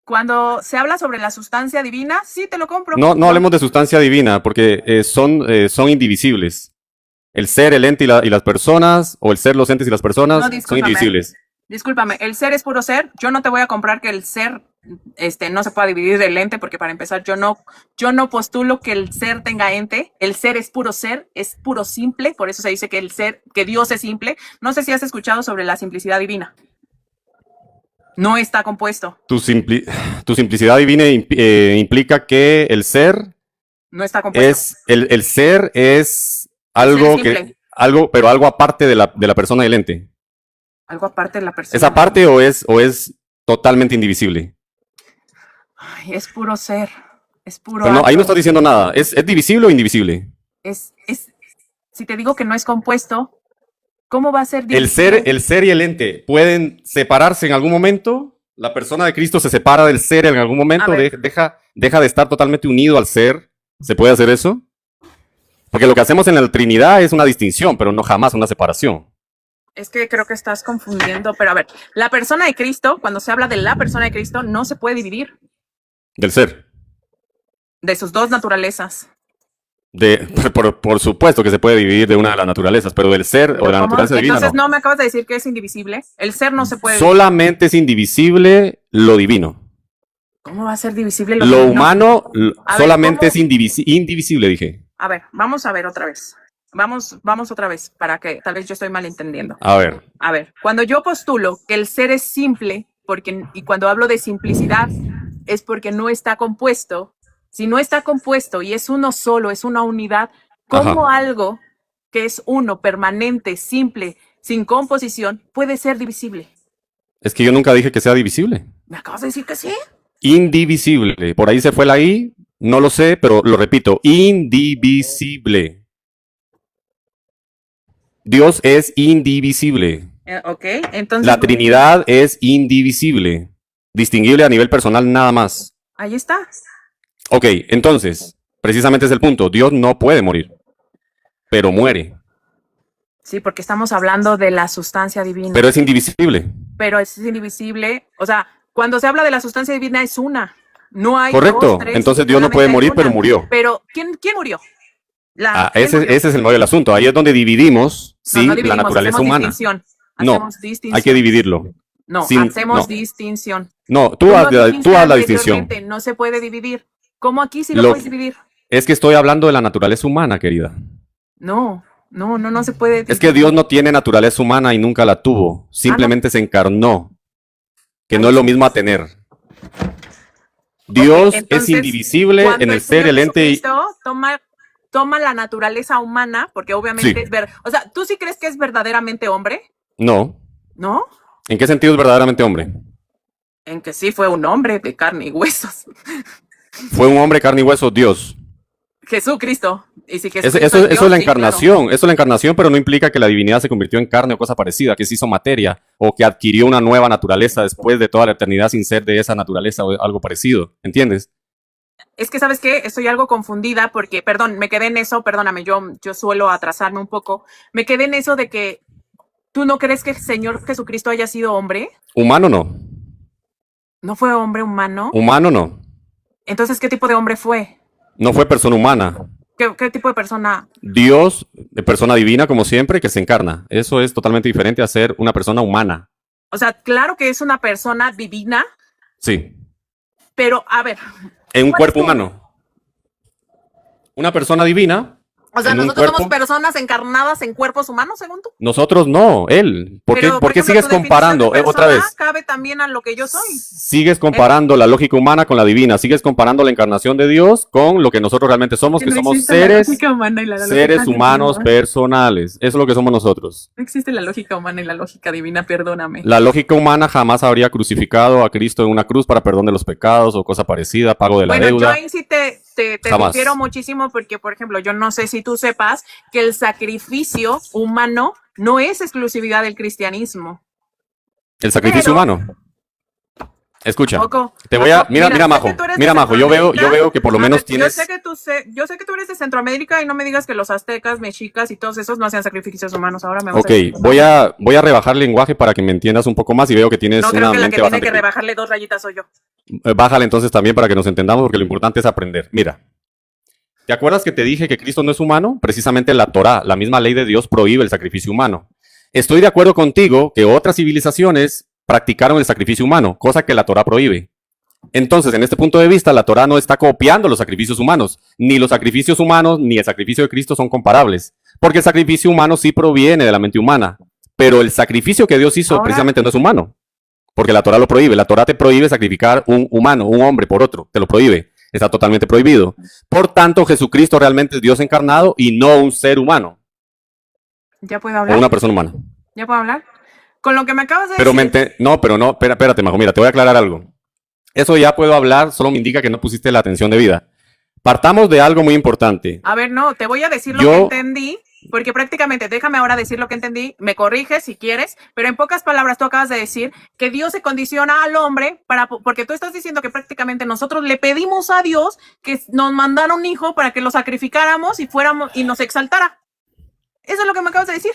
Cuando se habla sobre la sustancia divina, sí te lo compro. No hablemos de sustancia divina, porque son indivisibles. El ser, el ente y las personas, o el ser, los entes y las personas, No, son discúlpame. indivisibles. Discúlpame, el ser es puro ser. Yo no te voy a comprar que el ser no se pueda dividir del ente, porque para empezar, yo no postulo que el ser tenga ente. El ser es puro simple, por eso se dice que Dios es simple. No sé si has escuchado sobre la simplicidad divina. No está compuesto. Tu simplicidad divina implica que el ser No está compuesto. el ser es algo simple. pero algo aparte de la persona y el ente. Algo aparte de la persona. ¿Es aparte o es totalmente indivisible? Ay, es puro ser. Es puro. Pero no, ahí no acto. estás diciendo nada. ¿Es divisible o indivisible? Si te digo que no es compuesto, ¿cómo va a ser divisible? El ser y el ente pueden separarse en algún momento. La persona de Cristo se separa del ser en algún momento, A ver. deja de estar totalmente unido al ser. ¿Se puede hacer eso? Porque lo que hacemos en la Trinidad es una distinción, pero no jamás una separación. Es que creo que estás confundiendo, pero a ver, la persona de Cristo, cuando se habla de la persona de Cristo, no se puede dividir Del ser. de sus dos naturalezas. Por supuesto que se puede dividir de una de las naturalezas, pero del ser o de la ¿Cómo? naturaleza divina Entonces, no. no me acabas de decir que es indivisible. El ser no se puede dividir. Solamente es indivisible lo divino. ¿Cómo va a ser divisible Lo divino? humano A ver, solamente ¿cómo? es indivisible, dije. A ver, vamos a ver otra vez. Vamos otra vez, para que tal vez yo estoy malentendiendo. A ver. A ver, cuando yo postulo que el ser es simple, y cuando hablo de simplicidad, es porque no está compuesto. Si no está compuesto y es uno solo, es una unidad, ¿cómo algo que es uno, permanente, simple, sin composición, puede ser divisible? Es que yo nunca dije que sea divisible. ¿Me acabas de decir que sí? Indivisible. Por ahí se fue la I, no lo sé, pero lo repito. Indivisible. Dios es indivisible. Ok, entonces. La Trinidad es indivisible. Distinguible a nivel personal nada más. Ahí está. Ok, entonces, precisamente es el punto. Dios no puede morir, pero muere. Sí, porque estamos hablando de la sustancia divina. Pero es indivisible. Pero es indivisible. O sea, cuando se habla de la sustancia divina es una. No hay Correcto. dos, tres, Entonces Dios no puede solamente morir, hay pero una. murió. Pero, ¿quién murió? Ese es el meollo del asunto. Ahí es donde dividimos, No, sí, no dividimos, la naturaleza hacemos humana. distinción. No, Hacemos distinción. hay que dividirlo. No, Sin- hacemos no. distinción. No, tú lo haz dijiste la distinción. anteriormente, no se puede dividir. ¿Cómo aquí sí lo Lo- puedes dividir? Es que estoy hablando de la naturaleza humana, querida. No se puede dividir. Es que Dios no tiene naturaleza humana y nunca la tuvo. Simplemente se encarnó. Que no es lo mismo a tener. Dios entonces, es indivisible cuando en el ser, el ente y... Jesucristo toma la naturaleza humana, porque obviamente Sí. es o sea, ¿tú sí crees que es verdaderamente hombre? No. ¿No? ¿En qué sentido es verdaderamente hombre? En que sí fue un hombre de carne y huesos. Fue un hombre carne y hueso, Dios. Jesucristo. Y si Eso, Jesucristo eso, es eso Dios, es la sí, claro. encarnación, eso es la encarnación, pero no implica que la divinidad se convirtió en carne o cosa parecida, que se hizo materia o que adquirió una nueva naturaleza después de toda la eternidad sin ser de esa naturaleza o algo parecido, ¿entiendes? Es que, ¿sabes qué? Estoy algo confundida porque, perdón, me quedé en eso, perdóname, yo suelo atrasarme un poco. Me quedé en eso de que tú no crees que el Señor Jesucristo haya sido hombre. Humano no, ¿No fue hombre humano? humano no, Entonces, ¿qué tipo de hombre fue? no fue persona humana. ¿Qué tipo de persona? Dios, de persona divina como siempre, que se encarna. Eso es totalmente diferente a ser una persona humana. O sea, claro que es una persona divina, Sí, pero a ver, en un ¿cuál es cuerpo tu- humano. Una persona divina O sea, en un nosotros somos cuerpo. personas encarnadas en cuerpos humanos, según tú. Nosotros no, él. ¿Por qué, Pero, por qué ejemplo, sigues tu definición de comparando? Otra persona vez. cabe también a lo que yo soy. Sigues comparando la lógica humana con la divina. Sigues comparando la encarnación de Dios con lo que nosotros realmente somos, que no somos existe la seres, lógica humana y la lógica seres humanos divina. personales. Eso es lo que somos nosotros. No existe la lógica humana y la lógica divina, perdóname. La lógica humana jamás habría crucificado a Cristo en una cruz para perdón de los pecados o cosa parecida, pago de la Bueno, yo deuda. ahí sí te Jamás. difiero muchísimo porque, por ejemplo, yo no sé si tú sepas que el sacrificio humano no es exclusividad del cristianismo. El sacrificio Pero- humano. Escucha, Poco. te voy a, mira, sé mira, Majo, que tú eres de mira, Majo, yo veo que por lo A menos ver, tienes. yo sé que tú eres de Centroamérica y no me digas que los aztecas, mexicas y todos esos no hacían sacrificios humanos. Ahora me vas Ok, a decir. voy a rebajar lenguaje para que me entiendas un poco más y veo que tienes No creo una que la mente que tiene bastante que crítica. rebajarle 2 rayitas soy yo. Bájale entonces también para que nos entendamos, porque lo importante es aprender. Mira, ¿te acuerdas que te dije que Cristo no es humano? Precisamente la Torá, la misma ley de Dios, prohíbe el sacrificio humano. Estoy de acuerdo contigo que otras civilizaciones practicaron el sacrificio humano, cosa que la Torá prohíbe. Entonces, en este punto de vista, la Torá no está copiando los sacrificios humanos. Ni los sacrificios humanos ni el sacrificio de Cristo son comparables. Porque el sacrificio humano sí proviene de la mente humana. Pero el sacrificio que Dios hizo Ahora- precisamente no es humano. Porque la Torá lo prohíbe. La Torá te prohíbe sacrificar un humano, un hombre por otro. Te lo prohíbe. Está totalmente prohibido. Por tanto, Jesucristo realmente es Dios encarnado y no un ser humano ¿Ya puedo o hablar? una persona humana. ¿Ya puedo hablar? Con lo que me acabas de Pero decir. no, espérate, Majo, mira, te voy a aclarar algo. Eso ya puedo hablar, solo me indica que no pusiste la atención debida. Partamos de algo muy importante. A ver, no, te voy a decir lo Yo- que entendí, porque prácticamente, déjame ahora decir lo que entendí, me corriges si quieres, pero en pocas palabras tú acabas de decir que Dios se condiciona al hombre porque tú estás diciendo que prácticamente nosotros le pedimos a Dios que nos mandara un hijo para que lo sacrificáramos y fuéramos y nos exaltara. Eso es lo que me acabas de decir.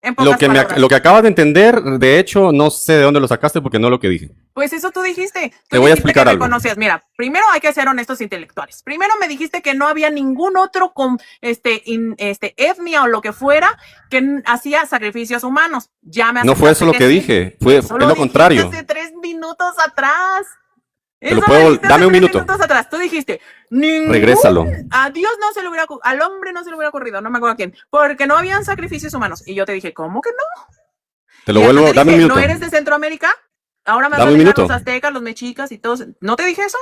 En pocas palabras. Lo que acabas de entender, de hecho, no sé de dónde lo sacaste porque no es lo que dije. Pues eso tú dijiste. Tú Te voy a dijiste explicar que algo. reconocías. Mira, primero hay que ser honestos intelectuales. Primero me dijiste que no había ningún otro con etnia o lo que fuera que hacía sacrificios humanos. Ya me No fue eso aceptaste lo que sí. dije, fue Eso es lo dijiste contrario. hace 3 minutos atrás. Te lo Eso puedo- lo dijiste dame hace un 3 minuto. minutos atrás. Tú dijiste, Regrésalo. a Dios no se le hubiera al hombre no se le hubiera ocurrido, no me acuerdo a quién, porque no habían sacrificios humanos. Y yo te dije, ¿cómo que no? Te lo Y hasta vuelvo, te dame un dije, minuto. ¿no eres de Centroamérica? Ahora me vas Dame a un negar minuto. los aztecas, los mexicas y todos. ¿No te dije eso?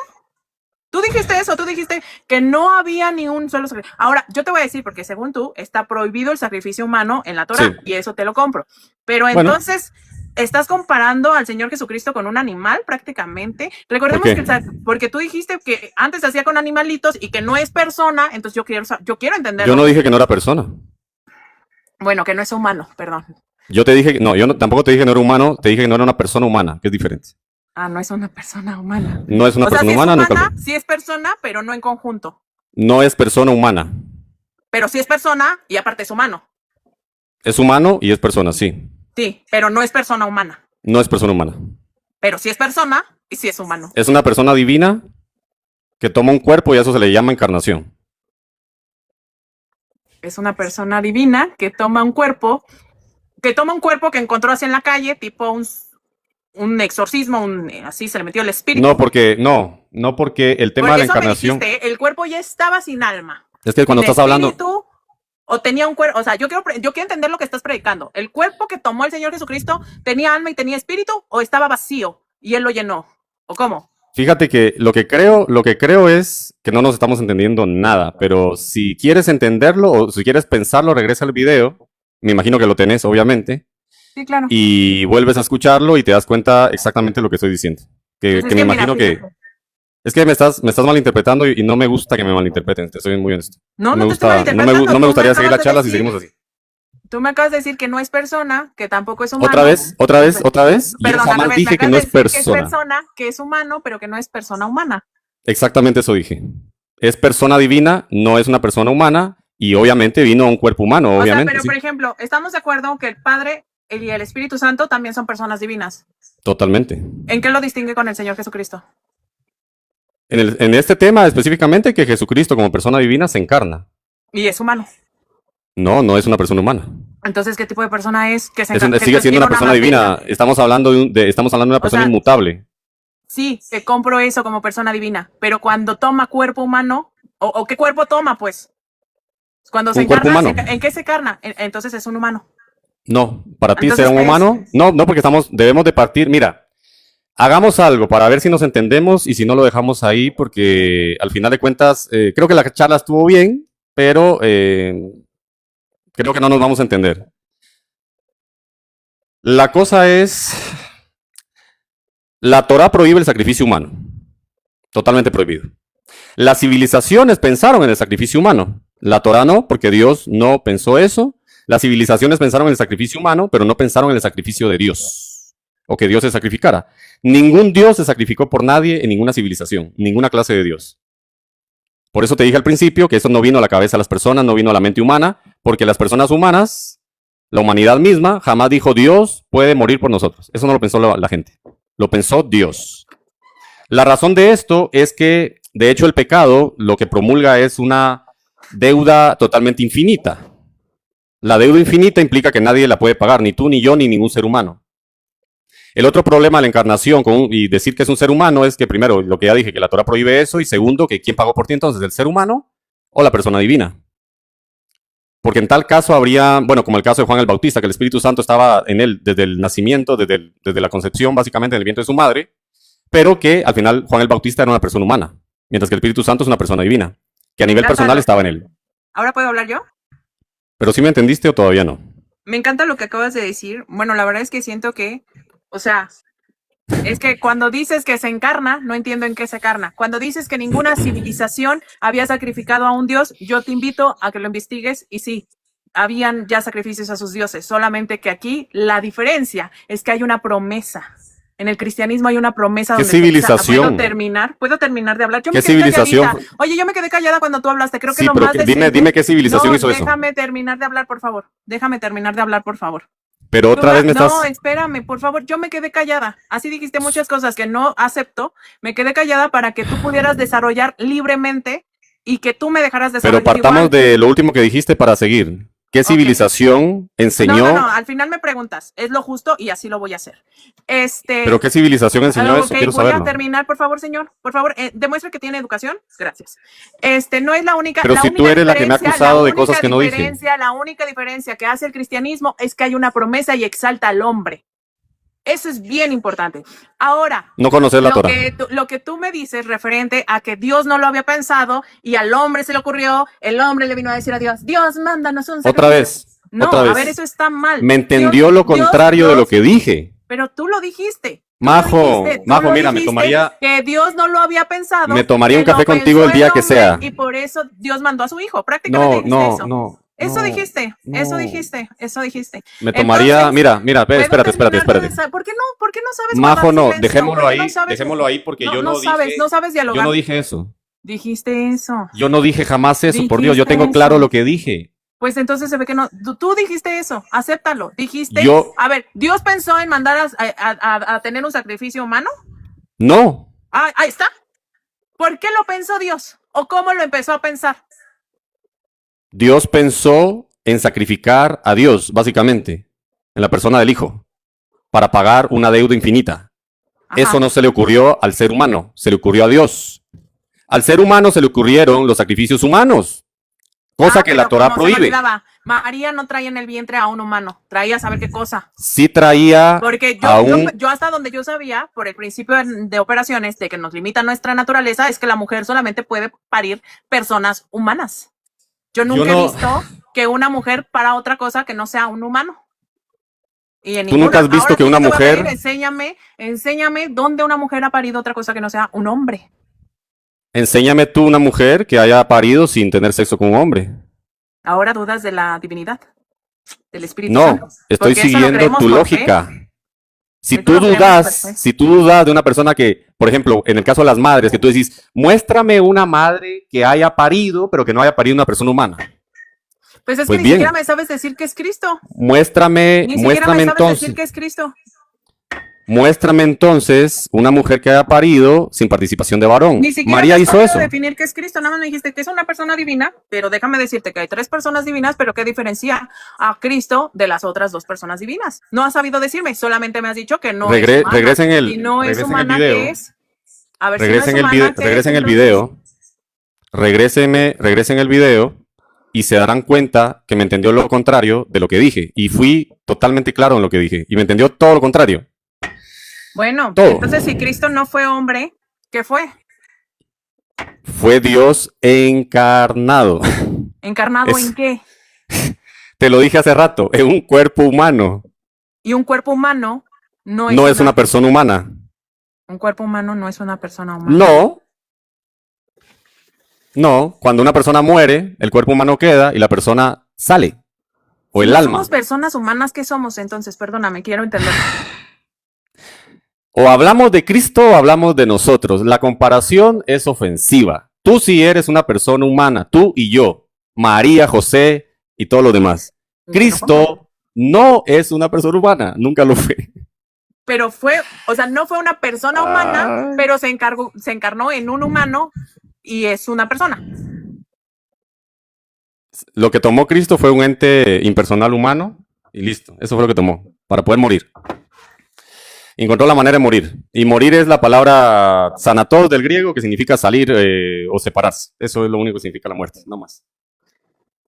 Tú dijiste eso, tú dijiste que no había ni un solo sacrificio. Ahora, yo te voy a decir, porque según tú, está prohibido el sacrificio humano en la Torah, Sí. y eso te lo compro. Pero Bueno. entonces, estás comparando al Señor Jesucristo con un animal prácticamente. Recordemos ¿Por qué? que porque tú dijiste que antes se hacía con animalitos y que no es persona, entonces yo quiero entenderlo. Yo no dije que no era persona. Bueno, que no es humano, perdón. Yo te dije, no, tampoco te dije que no era humano, te dije que no era una persona humana, que es diferente. Ah, no es una persona humana. No es una O sea, persona sí es humana, humana, nunca. sí es persona, pero no en conjunto. No es persona humana. Pero sí es persona y aparte es humano. Es humano y es persona, sí. Sí, pero no es persona humana. No es persona humana. Pero sí es persona y sí es humano. Es una persona divina que toma un cuerpo y a eso se le llama encarnación. Es una persona divina que toma un cuerpo que encontró así en la calle, tipo un exorcismo, así se le metió el espíritu. No porque el tema Por de la eso me encarnación dijiste, el cuerpo ya estaba sin alma. es que cuando Sin estás hablando, espíritu, o tenía un cuerpo, o sea, yo quiero entender lo que estás predicando. ¿El cuerpo que tomó el Señor Jesucristo tenía alma y tenía espíritu o estaba vacío y él lo llenó? ¿O cómo? fíjate que lo que creo es que no nos estamos entendiendo nada, pero si quieres entenderlo o si quieres pensarlo, regresa al video. Me imagino que lo tenés, obviamente, Sí, claro. y vuelves a escucharlo y te das cuenta exactamente lo que estoy diciendo. Que Pues es me mira, imagino que fíjate. Es que me estás malinterpretando y no me gusta que me malinterpreten, te soy muy honesto. No, No me no te estoy gusta, malinterpretando. no me Tú gustaría seguir la acabas de charla si decir- seguimos así. Tú me acabas de decir que no es persona, que tampoco es humano. Otra vez. Yo Perdón, al jamás revés, me dije que acabas no de es decir que es persona. persona, que es humano, pero que no es persona humana. Exactamente eso dije. Es persona divina, no es una persona humana y obviamente vino a un cuerpo humano, O sea, obviamente. pero Sí. por ejemplo, estamos de acuerdo que el Padre y el Espíritu Santo también son personas divinas. Totalmente. ¿En qué lo distingue con el Señor Jesucristo? En este tema específicamente que Jesucristo como persona divina se encarna. Y es humano. No, no es una persona humana. Entonces, ¿qué tipo de persona es que se Es encarna? sigue siendo una persona divina. Estamos hablando estamos hablando de una persona sea, inmutable. Sí, te compro eso como persona divina, pero cuando toma cuerpo humano, ¿o qué cuerpo toma, pues? Cuando se Un cuerpo encarna, humano. ¿en qué se encarna? Entonces es un humano. No, para ti Entonces, ser un ¿qué es? humano. No, no, porque debemos de partir. Mira, hagamos algo para ver si nos entendemos y si no lo dejamos ahí, porque al final de cuentas, creo que la charla estuvo bien, pero creo que no nos vamos a entender. La cosa es, la Torah prohíbe el sacrificio humano, totalmente prohibido. Las civilizaciones pensaron en el sacrificio humano, la Torah no, porque Dios no pensó eso. Las civilizaciones pensaron en el sacrificio humano, pero no pensaron en el sacrificio de Dios, o que Dios se sacrificara. Ningún Dios se sacrificó por nadie en ninguna civilización, ninguna clase de Dios. Por eso te dije al principio que eso no vino a la cabeza de las personas, no vino a la mente humana, porque las personas humanas, la humanidad misma, jamás dijo Dios puede morir por nosotros. Eso no lo pensó la gente, lo pensó Dios. La razón de esto es que, de hecho, el pecado lo que promulga es una deuda totalmente infinita. La deuda infinita implica que nadie la puede pagar, ni tú, ni yo, ni ningún ser humano. El otro problema de la encarnación y decir que es un ser humano es que, primero, lo que ya dije, que la Torah prohíbe eso, y segundo, que ¿quién pagó por ti entonces? ¿El ser humano o la persona divina? Porque en tal caso habría, bueno, como el caso de Juan el Bautista, que el Espíritu Santo estaba en él desde el nacimiento, desde la concepción, básicamente, en el vientre de su madre, pero que al final Juan el Bautista era una persona humana, mientras que el Espíritu Santo es una persona divina, que a nivel personal estaba en él. ¿Ahora puedo hablar yo? ¿Pero sí me entendiste o todavía no? Me encanta lo que acabas de decir. Bueno, la verdad es que siento que, o sea, es que cuando dices que se encarna, no entiendo en qué se encarna. Cuando dices que ninguna civilización había sacrificado a un dios, yo te invito a que lo investigues y sí, habían ya sacrificios a sus dioses, solamente que aquí la diferencia es que hay una promesa. En el cristianismo hay una promesa. ¿Qué donde civilización? ¿Puedo terminar de hablar? Yo ¿Qué me quedé civilización? calladita. Oye, yo me quedé callada cuando tú hablaste. Creo que Sí, lo pero más dime qué civilización no, hizo eso. Déjame terminar de hablar, por favor. Déjame terminar de hablar, por favor. Pero otra vez me estás... No, espérame, por favor. Yo me quedé callada. Así dijiste muchas cosas que no acepto. Me quedé callada para que tú pudieras desarrollar libremente y que tú me dejaras desarrollar. Pero partamos igual. de lo último que dijiste para seguir. ¿Qué civilización enseñó? No, al final me preguntas. Es lo justo y así lo voy a hacer. ¿Pero qué civilización enseñó eso? Quiero saberlo. Voy a terminar, por favor, señor. Por favor, demuestra que tiene educación. Gracias. No es la única. Pero si tú eres la que me ha acusado de cosas que no dije. La única diferencia que hace el cristianismo es que hay una promesa y exalta al hombre. Eso es bien importante. Ahora, no conocer la Torah. Lo que tú me dices referente a que Dios no lo había pensado y al hombre se le ocurrió, el hombre le vino a decir a Dios, Dios, mándanos un sacrificio. Otra vez. No, otra vez. A ver, eso está mal. Me entendió lo contrario de lo que dije. Pero tú lo dijiste. Majo, mira, me tomaría... Que Dios no lo había pensado. Me tomaría un café contigo el día que sea. Y por eso Dios mandó a su hijo, prácticamente eso. Eso dijiste. Me tomaría, entonces, mira, espérate. ¿Por qué no sabes? Majo, no, dejémoslo ahí porque yo no dije. No sabes dialogar. Yo no dije eso. Dijiste eso. Yo no dije jamás eso, por Dios, yo tengo claro lo que dije. Pues entonces se ve que no. Tú dijiste eso, acéptalo. Dijiste. A ver, ¿Dios pensó en mandar a tener un sacrificio humano? No. Ahí está. ¿Por qué lo pensó Dios? ¿O cómo lo empezó a pensar? Dios pensó en sacrificar a Dios, básicamente, en la persona del Hijo, para pagar una deuda infinita. Ajá. Eso no se le ocurrió al ser humano, se le ocurrió a Dios. Al ser humano se le ocurrieron los sacrificios humanos, cosa que la Torah prohíbe. María no traía en el vientre a un humano, traía a saber qué cosa. Sí traía. Porque yo hasta donde yo sabía, por el principio de operaciones, de que nos limita nuestra naturaleza, es que la mujer solamente puede parir personas humanas. Yo nunca he visto que una mujer para otra cosa que no sea un humano. ¿Tú nunca has visto que una mujer... Enséñame dónde una mujer ha parido otra cosa que no sea un hombre. Enséñame tú una mujer que haya parido sin tener sexo con un hombre. Ahora dudas de la divinidad, del Espíritu No, Santo. estoy Porque eso lo siguiendo creemos tu por fe. lógica. Si Eso tú lo creemos por fe. dudas, si tú dudas de una persona que, por ejemplo, en el caso de las madres, que tú decís, muéstrame una madre que haya parido, pero que no haya parido una persona humana. Pues es que Pues ni bien. siquiera me sabes decir que es Cristo. Muéstrame, Ni siquiera muéstrame me sabes entonces, decir que es Cristo. muéstrame entonces una mujer que haya parido sin participación de varón. Ni siquiera María me has hizo podido eso. definir qué es Cristo. Nada más me dijiste que es una persona divina, pero déjame decirte que hay 3 personas divinas, pero ¿qué diferencia a Cristo de las otras 2 personas divinas? No has sabido decirme, solamente me has dicho que no es humana. Regresen el, Si no es regresen el humana, video. ¿qué es? A ver, si no Regresen es el, humana, ¿qué es regresen el entonces? video. Regresen el video y se darán cuenta que me entendió lo contrario de lo que dije. Y fui totalmente claro en lo que dije. Y me entendió todo lo contrario. Bueno, Todo. entonces si Cristo no fue hombre, ¿qué fue? Fue Dios encarnado. ¿Encarnado Es- en qué? Te lo dije hace rato, en un cuerpo humano. Y un cuerpo humano no es, No es una persona humana. Un cuerpo humano no es una persona humana. No. No, cuando una persona muere, el cuerpo humano queda y la persona sale. O Si el no alma. somos personas humanas, ¿qué somos entonces? Perdóname, quiero entender. O hablamos de Cristo o hablamos de nosotros. La comparación es ofensiva. Tú sí eres una persona humana, tú y yo, María, José y todos los demás. Cristo no es una persona humana, nunca lo fue. Pero fue, o sea, no fue una persona humana, Ay. pero se encarnó en un humano y es una persona. Lo que tomó Cristo fue un ente impersonal humano y listo. Eso fue lo que tomó para poder morir. Encontró la manera de morir. Y morir es la palabra sanatos del griego, que significa salir o separarse. Eso es lo único que significa la muerte, no más.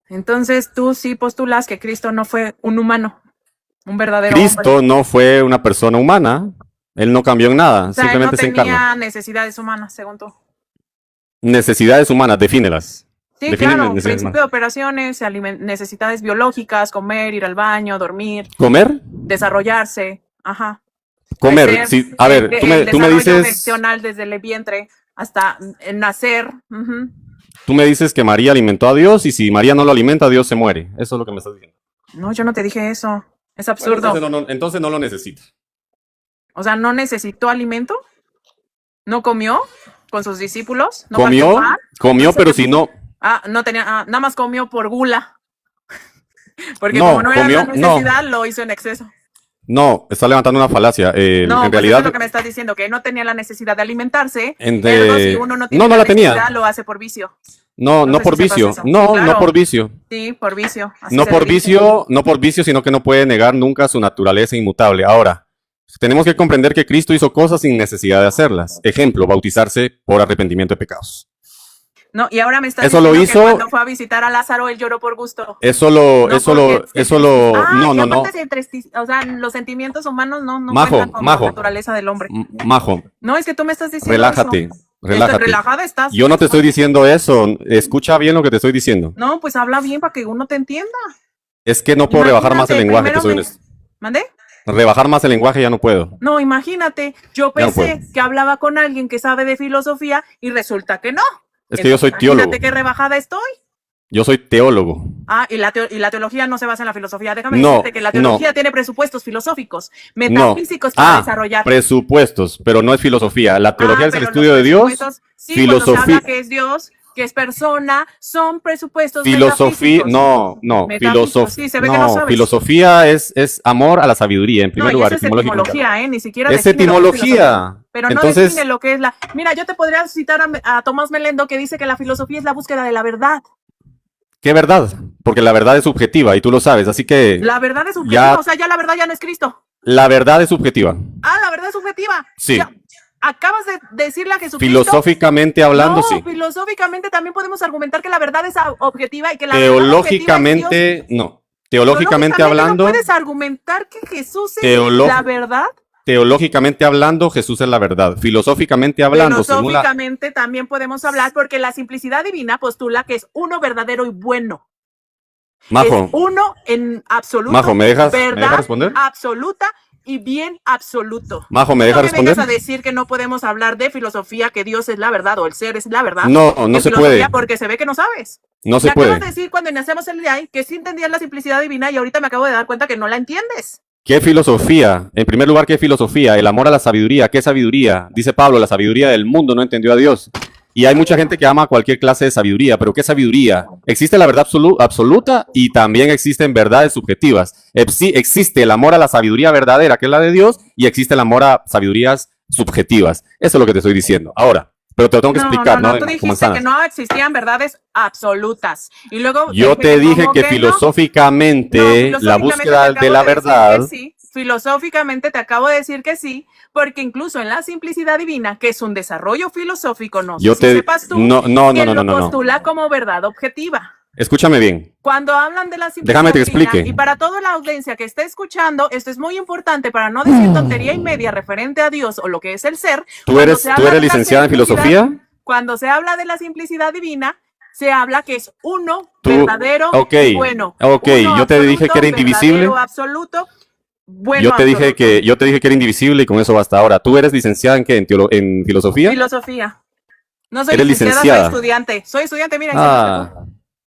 Entonces tú sí postulas que Cristo no fue un humano, un verdadero Cristo hombre. no fue una persona humana. Él no cambió en nada. O sea, él no Simplemente se encarna. tenía necesidades humanas, según tú. Necesidades humanas, defínelas. Sí, Define claro, necesidades principio de operaciones, necesidades biológicas, comer, ir al baño, dormir, ¿Comer? desarrollarse, ajá. Comer. Crecer, Sí, a ver, tú me desarrollo dices, gestional desde el vientre hasta nacer. Ujú. tú me dices que María alimentó a Dios y si María no lo alimenta, Dios se muere. Eso es lo que me estás diciendo. No, yo no te dije eso. Es Bueno, absurdo. entonces no lo necesita. O sea, ¿no necesitó alimento? ¿No comió con sus discípulos? ¿No Comió, partió pan? comió, No sé pero qué- si no, no tenía, nada más comió por gula. Porque No, como no era la comió- no. necesidad, lo hizo en exceso. no, está levantando una falacia. No, En pues eso realidad, es lo que me estás diciendo, que no tenía la necesidad de alimentarse. En Ergo, de- si uno no tiene no, no la tenía. necesidad, lo hace por vicio. no no sé por si sepas vicio. eso. No, Claro. no por vicio. Sí, por vicio. Así No se por le dice. vicio, no por vicio, sino que no puede negar nunca su naturaleza inmutable. Ahora, tenemos que comprender que Cristo hizo cosas sin necesidad de hacerlas. Ejemplo, bautizarse por arrepentimiento de pecados. No, y ahora me estás Eso lo diciendo hizo- que cuando fue a visitar a Lázaro, él lloró por gusto. Eso lo, No eso lo, porque se eso lo, Ah, no, y no, no. aparte o sea, los sentimientos humanos no Majo, cuentan con Majo. la naturaleza del hombre. Majo, No, es que tú me estás diciendo relájate, eso. relájate. Relajada estás. Yo no te estoy diciendo eso. Escucha bien lo que te estoy diciendo. No, pues habla bien para que uno te entienda. Es que no puedo rebajar más el Imagínate, lenguaje, te primero soy me- honesto. ¿Mandé? Rebajar más el lenguaje ya no puedo. No, imagínate, yo Ya no pensé puedo. que hablaba con alguien que sabe de filosofía y resulta que no. Es que yo soy teólogo. Imagínate qué rebajada estoy. Yo soy teólogo. Ah, y la teología no se basa en la filosofía. Déjame No, decirte que la teología tiene presupuestos filosóficos, No. metafísicos para desarrollar. Presupuestos, pero no es filosofía. La teología es el pero estudio los de Dios. presupuestos, sí, cuando se filosofía- habla que es Dios, que es persona, son presupuestos Filosofía, metafísicos. no, Metafísicos, sí, se ve que no sabes. filosofía es amor a la sabiduría, en No, primer y lugar, eso es etimológicamente. etimología, ni siquiera Es define lo que es filosofía. etimología. Pero no Entonces, define lo que es la... Mira, yo te podría citar a Tomás Melendo que dice que la filosofía es la búsqueda de la verdad. ¿qué verdad? Porque la verdad es subjetiva y tú lo sabes, así que La verdad es subjetiva, Ya- o sea, ya la verdad ya no es Cristo. la verdad es subjetiva. Ah, la verdad es subjetiva. Sí. Ya, acabas de decirle a Jesucristo. Filosóficamente hablando, no, sí. filosóficamente también podemos argumentar que la verdad es objetiva y que la verdad objetiva es Dios. Teológicamente, no. Teológicamente hablando, ¿no puedes argumentar que Jesús es Teolo- la verdad? teológicamente hablando, Jesús es la verdad. Filosóficamente hablando, según la, Filosóficamente también podemos hablar porque la simplicidad divina postula que es uno verdadero y bueno. Majo, Es uno en absoluto. Majo, ¿me dejas verdad responder? absoluta y bien absoluto. Majo, ¿me No deja me responder? vengas a decir que no podemos hablar de filosofía, que Dios es la verdad o el ser es la verdad. No, no de se filosofía, puede. porque se ve que no sabes. No Me se acabas puede. de decir cuando iniciamos el día que sí entendías la simplicidad divina y ahorita me acabo de dar cuenta que no la entiendes. ¿Qué filosofía? En primer lugar, ¿qué filosofía? El amor a la sabiduría. ¿Qué sabiduría? Dice Pablo, la sabiduría del mundo no entendió a Dios. Y hay mucha gente que ama cualquier clase de sabiduría, pero ¿qué sabiduría? Existe la verdad absoluta y también existen verdades subjetivas. Existe el amor a la sabiduría verdadera, que es la de Dios, y existe el amor a sabidurías subjetivas. Eso es lo que te estoy diciendo. Ahora, pero te lo tengo que explicar, ¿no? Tú dijiste manzanas. que no existían verdades absolutas. Y luego Yo te dije que no. filosóficamente la búsqueda de la verdad. Sí. Filosóficamente te acabo de decir que sí, porque incluso en la simplicidad divina, que es un desarrollo filosófico, no sé si sepas tú, lo postula como verdad objetiva. Escúchame bien. Cuando hablan de la simplicidad Déjame te divina, explique. y para toda la audiencia que esté escuchando, esto es muy importante para no decir tontería y media referente a Dios o lo que es el ser. ¿Tú eres licenciada en filosofía? Cuando se habla de la simplicidad divina, se habla que es uno verdadero y bueno. Ok, yo te dije que era indivisible. Absoluto, bueno, yo te dije que era indivisible y con eso basta. Ahora, ¿tú eres licenciada en qué? ¿En filosofía? Filosofía. No soy ¿Eres licenciada? soy estudiante. Soy estudiante, mira.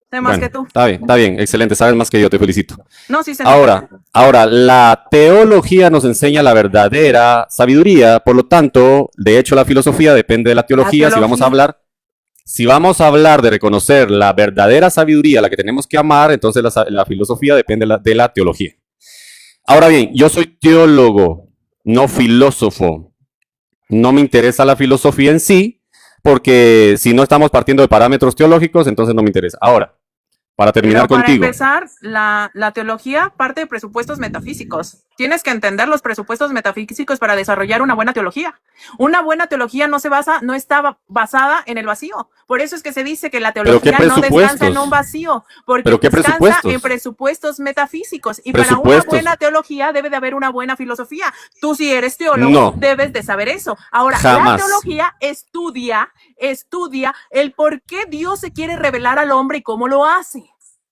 Sé más que tú. Está bien, excelente, sabes más que yo, te felicito. No, sí sé. Ahora, la teología nos enseña la verdadera sabiduría, por lo tanto, de hecho, la filosofía depende de la teología. Si vamos a hablar de reconocer la verdadera sabiduría, la que tenemos que amar, entonces la filosofía depende de la teología. Ahora bien, yo soy teólogo, no filósofo. No me interesa la filosofía en sí, porque si no estamos partiendo de parámetros teológicos, entonces no me interesa. Ahora, para terminar contigo. Para empezar, la teología parte de presupuestos metafísicos. Tienes que entender los presupuestos metafísicos para desarrollar una buena teología. Una buena teología no está basada en el vacío. Por eso es que se dice que la teología no descansa en un vacío, porque descansa en presupuestos metafísicos. Y para una buena teología debe de haber una buena filosofía. Tú, si eres teólogo, debes de saber eso. Ahora, la teología estudia el por qué Dios se quiere revelar al hombre y cómo lo hace.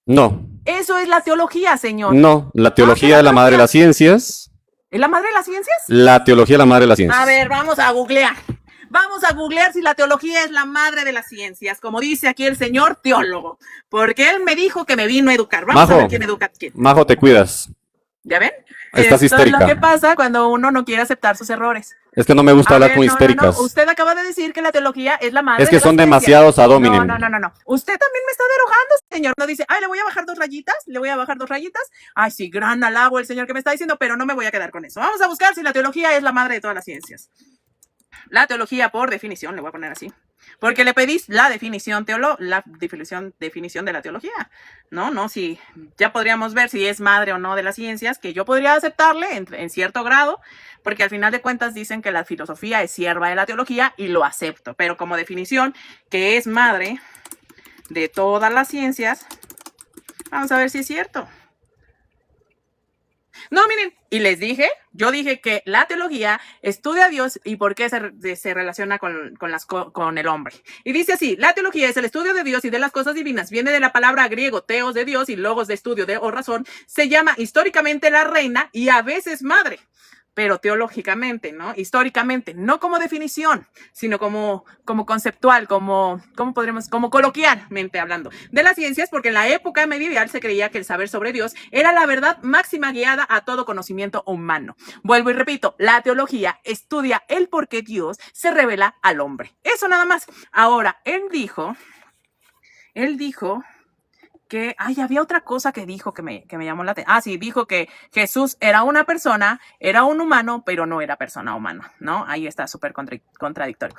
No. Eso es la teología, señor. No, la teología es la madre de las ciencias. ¿Es la madre de las ciencias? La teología es la madre de las ciencias. A ver, vamos a googlear. Vamos a googlear si la teología es la madre de las ciencias, como dice aquí el señor teólogo. Porque él me dijo que me vino a educar. Vamos a ver quién educa a quién. Majo, te cuidas. ¿Ya ven? Estás histérica. Es lo que pasa cuando uno no quiere aceptar sus errores. Es que no me gusta hablar con histéricas. Usted acaba de decir que la teología es la madre. Es que son demasiados ad hominem. No. Usted también me está derogando, señor. No dice, le voy a bajar 2 rayitas, le voy a bajar 2 rayitas. Ay, sí, gran halago el señor que me está diciendo, pero no me voy a quedar con eso. Vamos a buscar si la teología es la madre de todas las ciencias. La teología, por definición, le voy a poner así. Porque le pedís la definición de la teología. No, si ya podríamos ver si es madre o no de las ciencias, que yo podría aceptarle en cierto grado, porque al final de cuentas dicen que la filosofía es sierva de la teología y lo acepto. Pero como definición, que es madre de todas las ciencias, vamos a ver si es cierto. No, miren, y les dije, yo dije que la teología estudia a Dios y por qué se relaciona con el hombre. Y dice así, la teología es el estudio de Dios y de las cosas divinas. Viene de la palabra griego teos, de Dios, y logos, de estudio o razón. Se llama históricamente la reina y a veces madre. Pero teológicamente, ¿no? Históricamente, no como definición, sino como conceptual, como coloquialmente hablando de las ciencias, porque en la época medieval se creía que el saber sobre Dios era la verdad máxima guiada a todo conocimiento humano. Vuelvo y repito, la teología estudia el por qué Dios se revela al hombre. Eso nada más. Ahora, él dijo que, había otra cosa que dijo que me llamó la atención. Sí, dijo que Jesús era una persona, era un humano, pero no era persona humana, ¿no? Ahí está súper contradictorio.